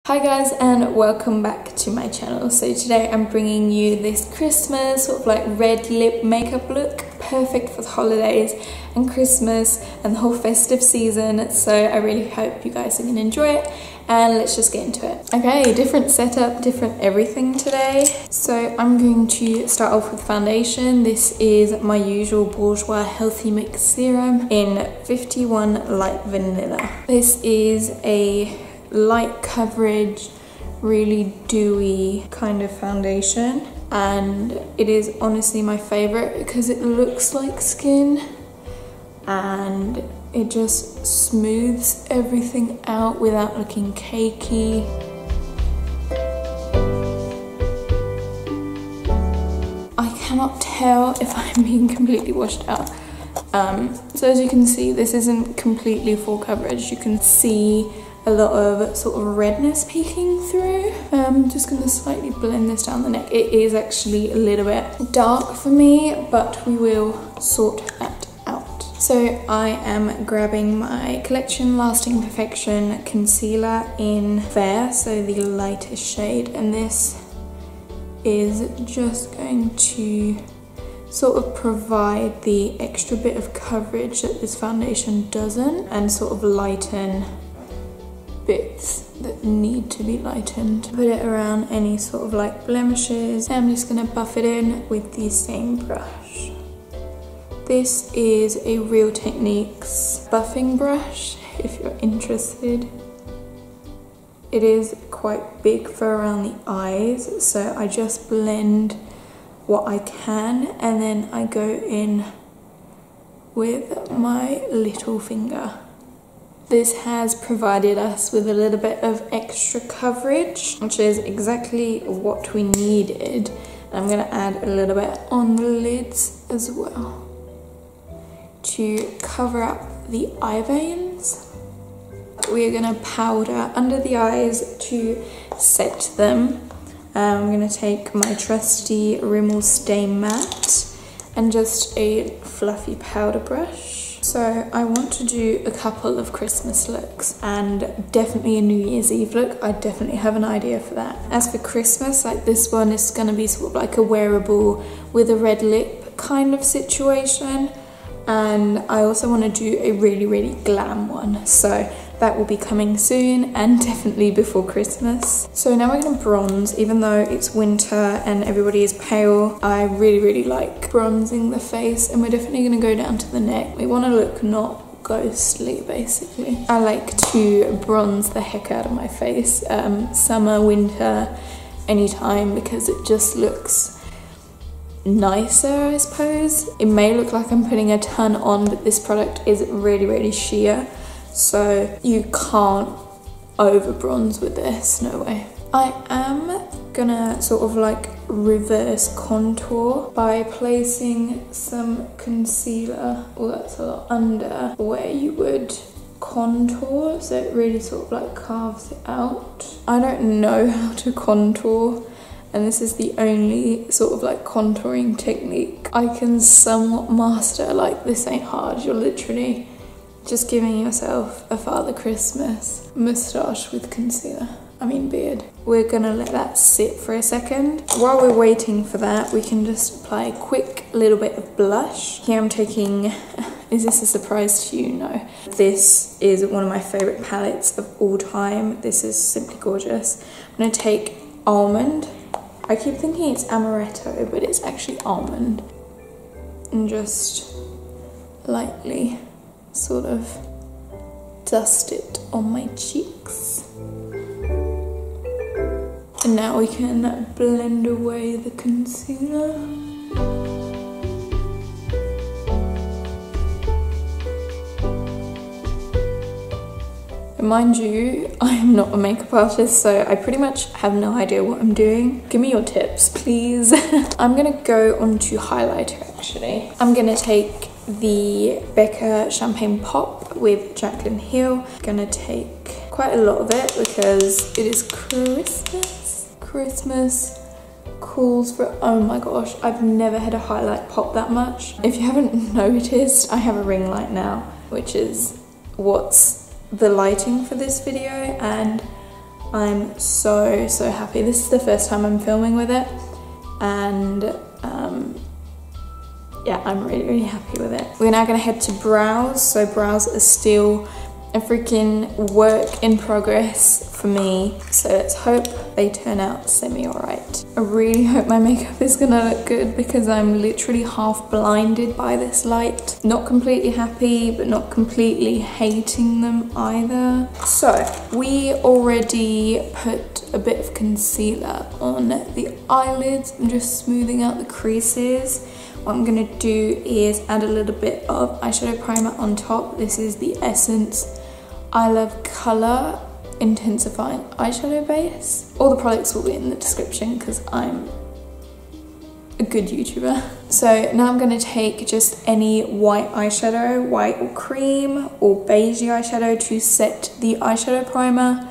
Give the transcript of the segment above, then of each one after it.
Hi guys, and welcome back to my channel. So today I'm bringing you this Christmas sort of like red lip makeup look, perfect for the holidays and Christmas and the whole festive season. So I really hope you guys are going to enjoy it, and let's just get into it. Okay, different setup, different everything today. So I'm going to start off with foundation. This is my usual Bourjois Healthy Mix Serum in 51 Light Vanilla. This is a light coverage, really dewy kind of foundation, and it is honestly my favorite because it looks like skin and it just smooths everything out without looking cakey. I cannot tell if I'm being completely washed out. So as you can see, this isn't completely full coverage. You can see a lot of sort of redness peeking through. I'm just gonna slightly blend this down the neck. It is actually a little bit dark for me, but we will sort that out. So I am grabbing my Collection Lasting Perfection concealer in Fair, so the lightest shade, and this is just going to sort of provide the extra bit of coverage that this foundation doesn't, and sort of lighten bits that need to be lightened. Put it around any sort of like blemishes. I'm just gonna buff it in with the same brush. This is a Real Techniques buffing brush if you're interested. It is quite big for around the eyes, so I just blend what I can and then I go in with my little finger. This has provided us with a little bit of extra coverage, which is exactly what we needed. I'm going to add a little bit on the lids as well to cover up the eye veins. We are going to powder under the eyes to set them. I'm going to take my trusty Rimmel Stay Matte and just a fluffy powder brush. So I want to do a couple of Christmas looks and definitely a New Year's Eve look. I definitely have an idea for that. As for Christmas, like this one is going to be sort of like a wearable with a red lip kind of situation. And I also want to do a really glam one. So that will be coming soon and definitely before Christmas. So now we're going to bronze. Even though it's winter and everybody is pale, I really like bronzing the face, and we're definitely going to go down to the neck. We want to look not ghostly, basically. I like to bronze the heck out of my face, summer, winter, anytime, because it just looks nicer, I suppose. It may look like I'm putting a ton on, but this product is really sheer, so you can't over bronze with this, no way. I am gonna sort of like reverse contour by placing some concealer, well that's a lot, under where you would contour, so it really sort of like carves it out. I don't know how to contour, and this is the only sort of like contouring technique I can somewhat master. Like, this ain't hard, you're literally just giving yourself a Father Christmas moustache with concealer. I mean beard. We're gonna let that sit for a second. While we're waiting for that, we can just apply a quick little bit of blush. Here I'm taking, is this a surprise to you? No. This is one of my favorite palettes of all time. This is simply gorgeous. I'm gonna take Almond. I keep thinking it's amaretto, but it's actually almond. And just lightly sort of dust it on my cheeks. And now we can blend away the concealer. Mind you, I am not a makeup artist, so I pretty much have no idea what I'm doing. Give me your tips, please. I'm gonna go on to highlighter, actually. I'm gonna take the Becca Champagne Pop with Jaclyn Hill. Gonna take quite a lot of it because it is Christmas. Christmas calls for, oh my gosh, I've never had a highlight pop that much. If you haven't noticed, I have a ring light now, which is what's the lighting for this video, and I'm so happy. This is the first time I'm filming with it, and yeah, I'm really happy with it. We're now gonna head to brows. So brows are still a freaking work in progress for me, so let's hope they turn out semi-alright. I really hope my makeup is gonna look good because I'm literally half blinded by this light. Not completely happy, but not completely hating them either. So we already put a bit of concealer on the eyelids. I'm just smoothing out the creases. What I'm gonna do is add a little bit of eyeshadow primer on top. This is the Essence I Love Colour Intensifying eyeshadow base. All the products will be in the description because I'm a good YouTuber. So now I'm gonna take just any white eyeshadow, white or cream or beigey eyeshadow, to set the eyeshadow primer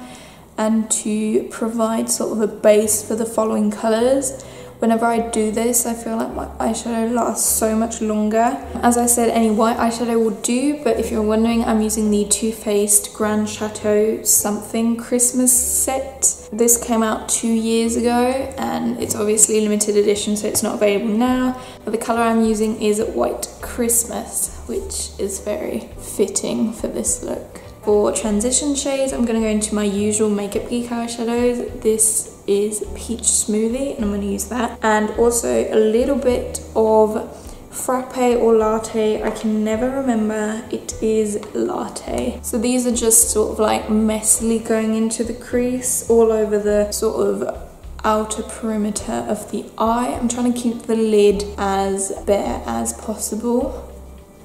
and to provide sort of a base for the following colours. Whenever I do this, I feel like my eyeshadow lasts so much longer. As I said, any white eyeshadow will do, but if you're wondering, I'm using the Too Faced Grand Chateau something Christmas set. This came out 2 years ago, and it's obviously limited edition, so it's not available now. But the colour I'm using is White Christmas, which is very fitting for this look. For transition shades, I'm going to go into my usual Makeup Geek eyeshadows. This is Peach Smoothie, and I'm going to use that. And also a little bit of Frappe or Latte. I can never remember. It is Latte. So these are just sort of like messily going into the crease all over the sort of outer perimeter of the eye. I'm trying to keep the lid as bare as possible.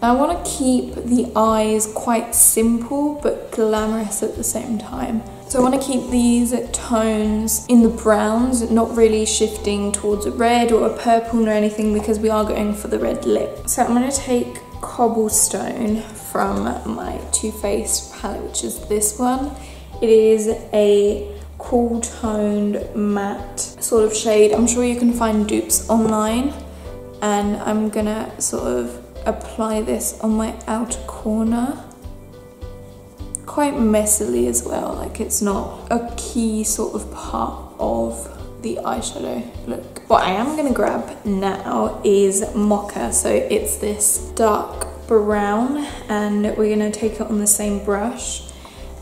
I want to keep the eyes quite simple but glamorous at the same time. So I want to keep these tones in the browns, not really shifting towards a red or a purple or anything, because we are going for the red lip. So I'm going to take Cobblestone from my Too Faced palette, which is this one. It is a cool toned matte sort of shade. I'm sure you can find dupes online, and I'm gonna sort of apply this on my outer corner quite messily as well, like it's not a key sort of part of the eyeshadow look. What I am going to grab now is Mocha, so it's this dark brown, and we're going to take it on the same brush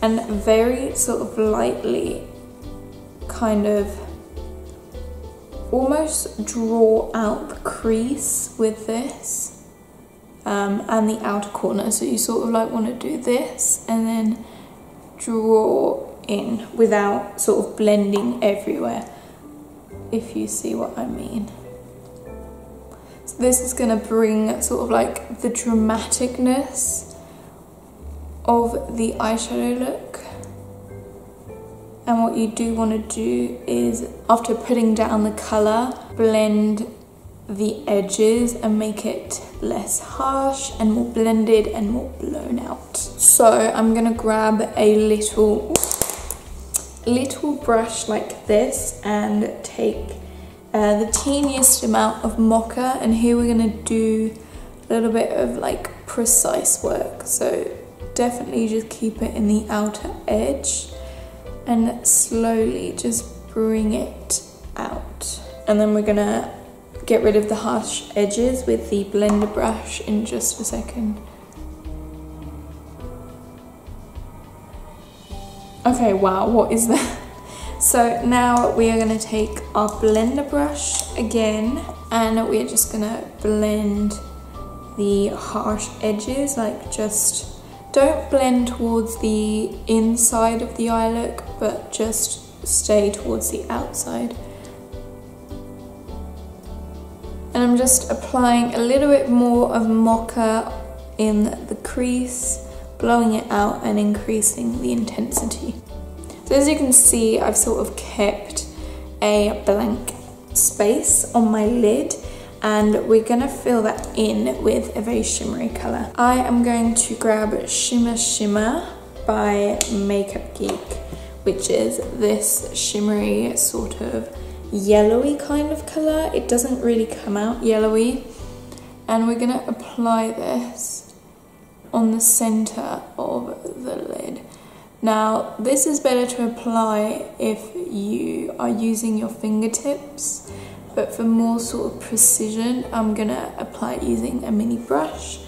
and very sort of lightly kind of almost draw out the crease with this. And the outer corner, so you sort of like want to do this and then draw in without sort of blending everywhere, if you see what I mean. So this is going to bring sort of like the dramaticness of the eyeshadow look. And what you do want to do is, after putting down the colour, blend the edges and make it less harsh and more blended and more blown out. So I'm gonna grab a little brush like this and take the teeniest amount of Mocha, and here we're gonna do a little bit of like precise work. So definitely just keep it in the outer edge and slowly just bring it out. And then we're gonna get rid of the harsh edges with the blender brush in just a second. Okay, wow, what is that? So now we are going to take our blender brush again, and we are just going to blend the harsh edges, like just don't blend towards the inside of the eye look, but just stay towards the outside. And I'm just applying a little bit more of Mocha in the crease, blowing it out and increasing the intensity. So as you can see, I've sort of kept a blank space on my lid, and we're gonna fill that in with a very shimmery colour. I am going to grab Shimma by Makeup Geek, which is this shimmery sort of yellowy kind of colour. It doesn't really come out yellowy, and we're gonna apply this on the centre of the lid. Now, this is better to apply if you are using your fingertips, but for more sort of precision, I'm gonna apply it using a mini brush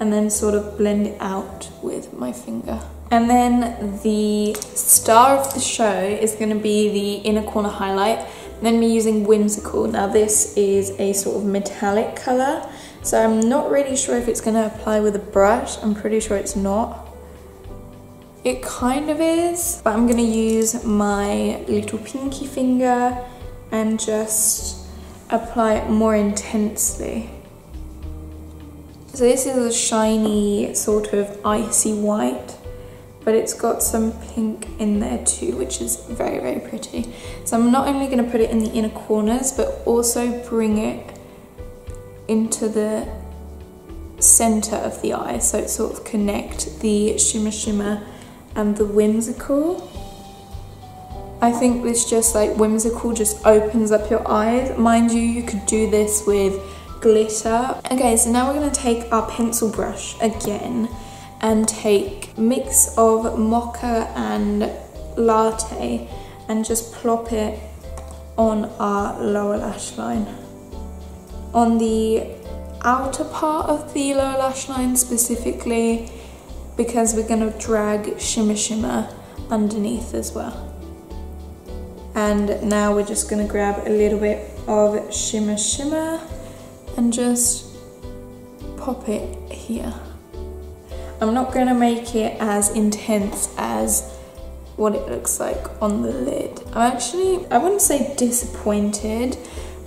and then sort of blend it out with my finger. And then the star of the show is gonna be the inner corner highlight. And then me using Whimsical. Now this is a sort of metallic color, so I'm not really sure if it's gonna apply with a brush. I'm pretty sure it's not. It kind of is, but I'm gonna use my little pinky finger and just apply it more intensely. So this is a shiny sort of icy white, but it's got some pink in there too, which is very, very pretty. So I'm not only gonna put it in the inner corners, but also bring it into the center of the eye, so it sort of connect the Shimma Shimma and the Whimsical. I think this just like Whimsical just opens up your eyes. Mind you, you could do this with glitter. Okay, so now we're gonna take our pencil brush again and take a mix of Mocha and Latte and just plop it on our lower lash line. On the outer part of the lower lash line specifically, because we're gonna drag Shimma Shimma underneath as well. And now we're just gonna grab a little bit of Shimma Shimma and just pop it here. I'm not gonna make it as intense as what it looks like on the lid. I wouldn't say disappointed,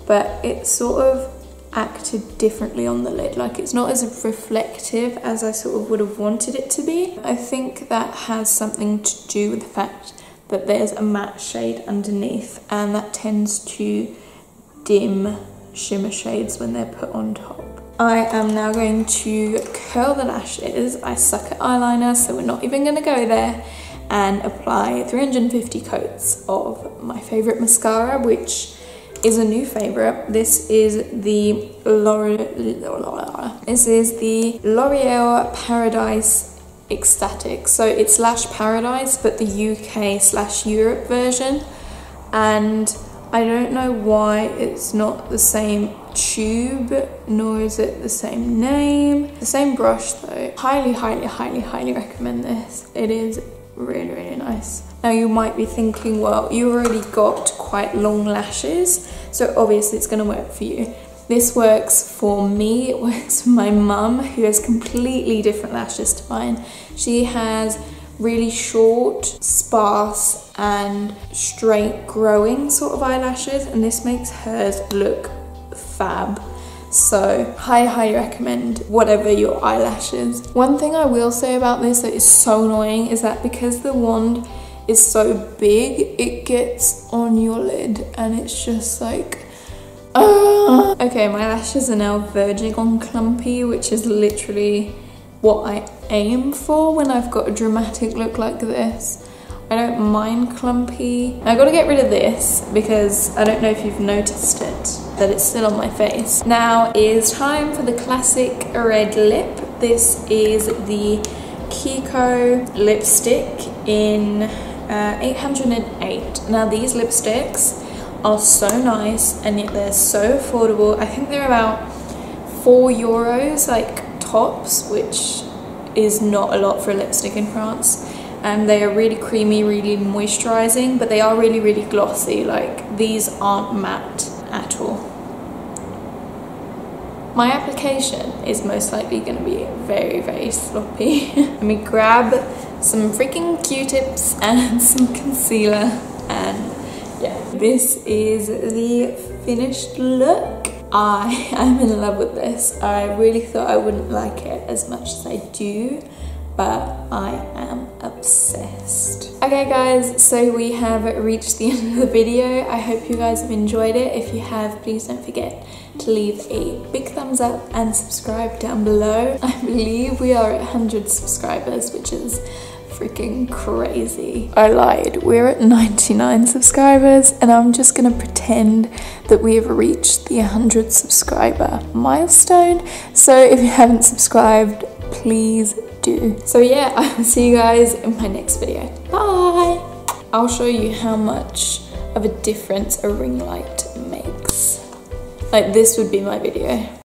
but it sort of acted differently on the lid. Like, it's not as reflective as I sort of would have wanted it to be. I think that has something to do with the fact that there's a matte shade underneath, and that tends to dim shimmer shades when they're put on top. I am now going to curl the lashes. I suck at eyeliner, so we're not even gonna go there, and apply 350 coats of my favorite mascara, which is a new favorite. This is the L'Oreal Paradise Extatic. So it's Lash Paradise, but the UK/Europe version. And I don't know why it's not the same tube, nor is it the same name. The same brush though. Highly, highly, highly, highly recommend this. It is really, really nice. Now you might be thinking, well, you already got quite long lashes, so obviously it's gonna work for you. This works for me, it works for my mum, who has completely different lashes to mine. She has really short, sparse, and straight growing sort of eyelashes, and this makes hers look fab. So highly recommend whatever your eyelashes. One thing I will say about this that is so annoying is that because the wand is so big, it gets on your lid and it's just like, Okay, my lashes are now verging on clumpy, which is literally what I aim for when I've got a dramatic look like this. I don't mind clumpy. I gotta get rid of this because I don't know if you've noticed it, that it's still on my face. Now is time for the classic red lip. This is the Kiko Lipstick in 808. Now these lipsticks are so nice and yet they're so affordable. I think they're about €4 like tops, which is not a lot for a lipstick in France. And they are really creamy, really moisturizing, but they are really, really glossy. Like, these aren't matte at all. My application is most likely going to be very, very sloppy. Let me grab some freaking Q-tips and some concealer, and yeah, this is the finished look. I am in love with this. I really thought I wouldn't like it as much as I do, but I am obsessed. Okay guys, so we have reached the end of the video. I hope you guys have enjoyed it. If you have, please don't forget to leave a big thumbs up and subscribe down below. I believe we are at 100 subscribers, which is freaking crazy. I lied, we're at 99 subscribers, and I'm just gonna pretend that we have reached the 100 subscriber milestone. So if you haven't subscribed, please do. So yeah, I will see you guys in my next video. Bye! I'll show you how much of a difference a ring light makes. Like, this would be my video.